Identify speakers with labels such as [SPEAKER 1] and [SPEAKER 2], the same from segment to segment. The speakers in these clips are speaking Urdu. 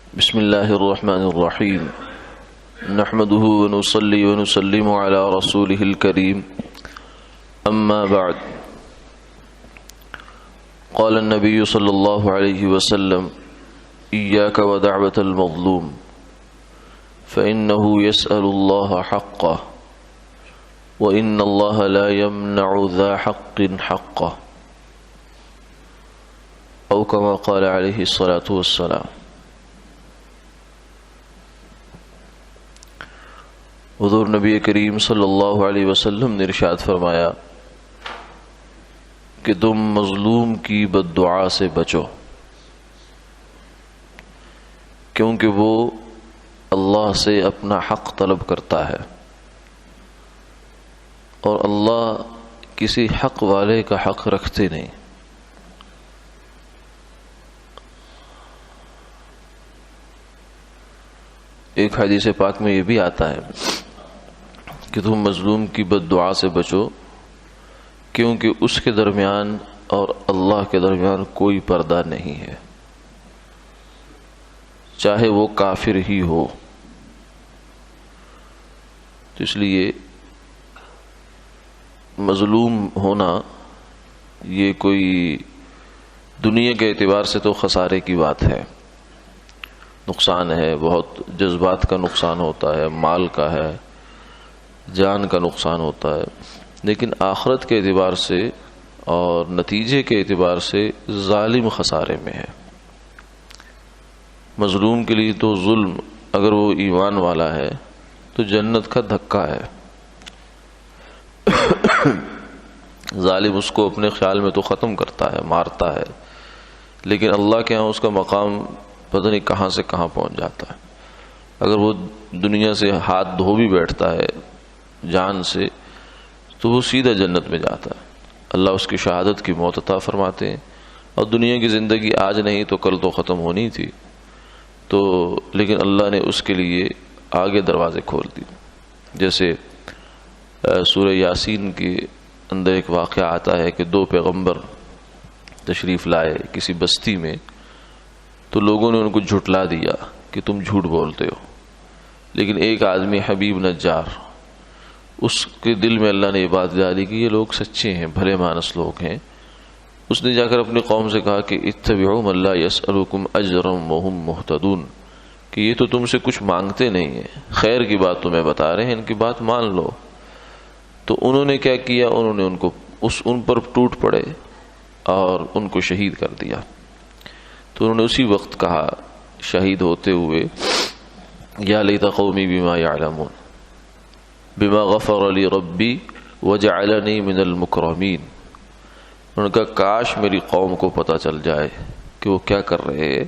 [SPEAKER 1] بسم الله الرحمن الرحيم نحمده ونصلي ونسلم على رسوله الكريم أما بعد قال النبي صلى الله عليه وسلم إياك ودعوة المظلوم فإنه يسأل الله حقه وإن الله لا يمنع ذا حق حقه أو كما قال عليه الصلاة والسلام۔ حضور نبی کریم صلی اللہ علیہ وسلم نے ارشاد فرمایا کہ تم مظلوم کی بد دعا سے بچو، کیونکہ وہ اللہ سے اپنا حق طلب کرتا ہے اور اللہ کسی حق والے کا حق رکھتے نہیں۔ ایک حدیث پاک میں یہ بھی آتا ہے کہ تم مظلوم کی بد دعا سے بچو، کیونکہ اس کے درمیان اور اللہ کے درمیان کوئی پردہ نہیں ہے، چاہے وہ کافر ہی ہو۔ تو اس لیے مظلوم ہونا یہ کوئی دنیا کے اعتبار سے تو خسارے کی بات ہے، نقصان ہے، بہت جذبات کا نقصان ہوتا ہے، مال کا ہے، جان کا نقصان ہوتا ہے، لیکن آخرت کے اعتبار سے اور نتیجے کے اعتبار سے ظالم خسارے میں ہے۔ مظلوم کے لیے تو ظلم، اگر وہ ایمان والا ہے تو جنت کا دھکا ہے، ظالم اس کو اپنے خیال میں تو ختم کرتا ہے، مارتا ہے، لیکن اللہ کے ہاں اس کا مقام پتہ نہیں کہاں سے کہاں پہنچ جاتا ہے۔ اگر وہ دنیا سے ہاتھ دھو بھی بیٹھتا ہے جان سے تو وہ سیدھا جنت میں جاتا ہے، اللہ اس کی شہادت کی موت عطا فرماتے ہیں، اور دنیا کی زندگی آج نہیں تو کل تو ختم ہونی تھی، تو لیکن اللہ نے اس کے لیے آگے دروازے کھول دی۔ جیسے سورہ یاسین کے اندر ایک واقعہ آتا ہے کہ دو پیغمبر تشریف لائے کسی بستی میں، تو لوگوں نے ان کو جھٹلا دیا کہ تم جھوٹ بولتے ہو، لیکن ایک آدمی حبیب نجار، اس کے دل میں اللہ نے یہ بات ڈالی کہ یہ لوگ سچے ہیں، بھلے مانس لوگ ہیں۔ اس نے جا کر اپنی قوم سے کہا کہ اتبعوا من لا يسألكم اجرا وهم مهتدون، کہ یہ تو تم سے کچھ مانگتے نہیں ہیں، خیر کی بات تمہیں بتا رہے ہیں، ان کی بات مان لو۔ تو انہوں نے کیا کیا، انہوں نے ان پر ٹوٹ پڑے اور ان کو شہید کر دیا۔ تو انہوں نے اسی وقت کہا شہید ہوتے ہوئے، یا لیت قومی بما یعلمون بما غفر لی ربی وجعلنی من المکرمین۔ انہوں نے کہا کاش میری قوم کو پتہ چل جائے کہ وہ کیا کر رہے ہیں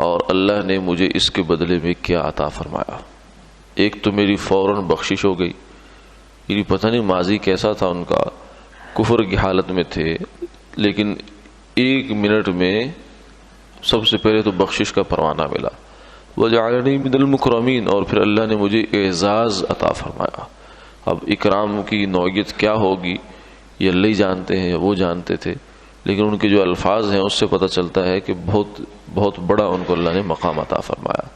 [SPEAKER 1] اور اللہ نے مجھے اس کے بدلے میں کیا عطا فرمایا۔ ایک تو میری فوراً بخشش ہو گئی، یعنی پتہ نہیں ماضی کیسا تھا ان کا، کفر کی حالت میں تھے، لیکن ایک منٹ میں سب سے پہلے تو بخشش کا پروانہ ملا، وجعلنی من المکرمین، اور پھر اللہ نے مجھے اعزاز عطا فرمایا۔ اب اکرام کی نوعیت کیا ہوگی یہ اللہ ہی جانتے ہیں، وہ جانتے تھے، لیکن ان کے جو الفاظ ہیں اس سے پتہ چلتا ہے کہ بہت بہت بڑا ان کو اللہ نے مقام عطا فرمایا۔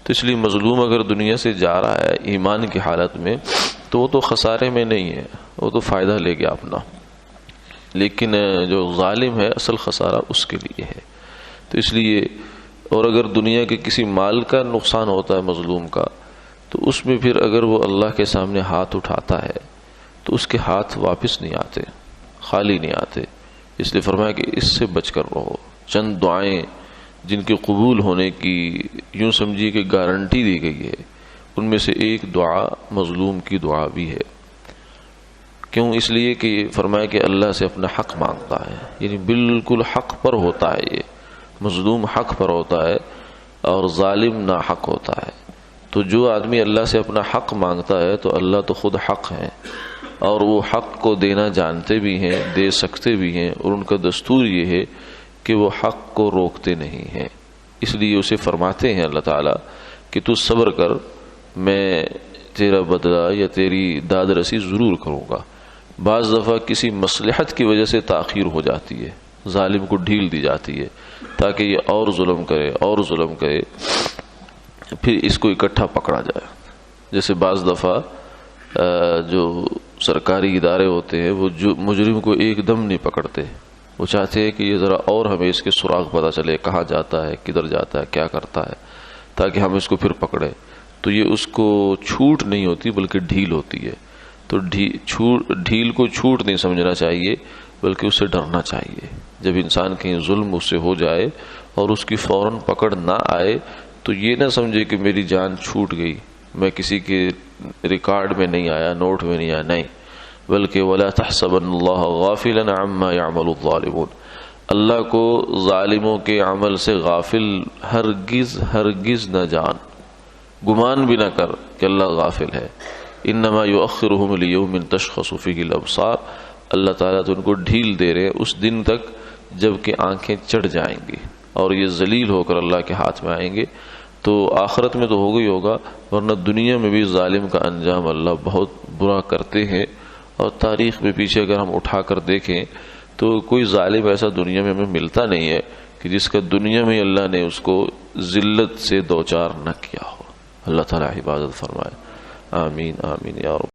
[SPEAKER 1] تو اس لیے مظلوم اگر دنیا سے جا رہا ہے ایمان کی حالت میں تو وہ تو خسارے میں نہیں ہے، وہ تو فائدہ لے گیا اپنا، لیکن جو ظالم ہے اصل خسارہ اس کے لیے ہے۔ تو اس لیے اور اگر دنیا کے کسی مال کا نقصان ہوتا ہے مظلوم کا، تو اس میں پھر اگر وہ اللہ کے سامنے ہاتھ اٹھاتا ہے تو اس کے ہاتھ واپس نہیں آتے، خالی نہیں آتے، اس لیے فرمایا کہ اس سے بچ کر رہو۔ چند دعائیں جن کے قبول ہونے کی یوں سمجھیے کہ گارنٹی دی گئی ہے، ان میں سے ایک دعا مظلوم کی دعا بھی ہے۔ کیوں؟ اس لیے کہ فرمایا کہ اللہ سے اپنا حق مانگتا ہے، یعنی بالکل حق پر ہوتا ہے، یہ مظلوم حق پر ہوتا ہے اور ظالم ناحق ہوتا ہے۔ تو جو آدمی اللہ سے اپنا حق مانگتا ہے تو اللہ تو خود حق ہے، اور وہ حق کو دینا جانتے بھی ہیں، دے سکتے بھی ہیں، اور ان کا دستور یہ ہے کہ وہ حق کو روکتے نہیں ہیں۔ اس لیے اسے فرماتے ہیں اللہ تعالیٰ کہ تو صبر کر، میں تیرا بدلہ یا تیری داد رسی ضرور کروں گا۔ بعض دفعہ کسی مصلحت کی وجہ سے تاخیر ہو جاتی ہے، ظالم کو ڈھیل دی جاتی ہے تاکہ یہ اور ظلم کرے اور ظلم کرے، پھر اس کو اکٹھا پکڑا جائے. جیسے بعض دفعہ جو سرکاری ادارے ہوتے ہیں وہ جو مجرم کو ایک دم نہیں پکڑتے، وہ چاہتے ہیں کہ یہ ذرا اور ہمیں اس کے سراغ پتہ چلے، کہاں جاتا ہے، کدھر جاتا ہے، کیا کرتا ہے، تاکہ ہم اس کو پھر پکڑیں. تو یہ اس کو چھوٹ نہیں ہوتی بلکہ ڈھیل ہوتی ہے. تو ڈھیل کو چھوٹ نہیں سمجھنا چاہیے بلکہ اس سے ڈرنا چاہیے. جب انسان کہیں ظلم اس سے ہو جائے اور اس کی فوراً پکڑ نہ آئے تو یہ نہ سمجھے کہ میری جان چھوٹ گئی، میں کسی کے ریکارڈ میں نہیں آیا، نوٹ میں نہیں آیا، نہیں، بلکہ وَلَا تَحْسَبَنَّ اللَّهَ غَافِلًا عَمَّا يَعْمَلُ الظَّالِمُونَ، اللہ کو ظالموں کے عمل سے غافل ہرگز نہ جان، گمان بھی نہ کر کہ اللہ غافل ہے. انما یؤخرهم لیوم تشخص فیہ الابصار، اللہ تعالیٰ تو ان کو ڈھیل دے رہے ہیں اس دن تک جب کہ آنکھیں چڑھ جائیں گی اور یہ ذلیل ہو کر اللہ کے ہاتھ میں آئیں گے. تو آخرت میں تو ہوگا ہی ہوگا، ورنہ دنیا میں بھی ظالم کا انجام اللہ بہت برا کرتے ہیں. اور تاریخ میں پیچھے اگر ہم اٹھا کر دیکھیں تو کوئی ظالم ایسا دنیا میں ہمیں ملتا نہیں ہے کہ جس کا دنیا میں اللہ نے اس کو ذلت سے دوچار نہ کیا ہو. اللہ تعالیٰ حفاظت فرمائے. آمین آمین یا رب.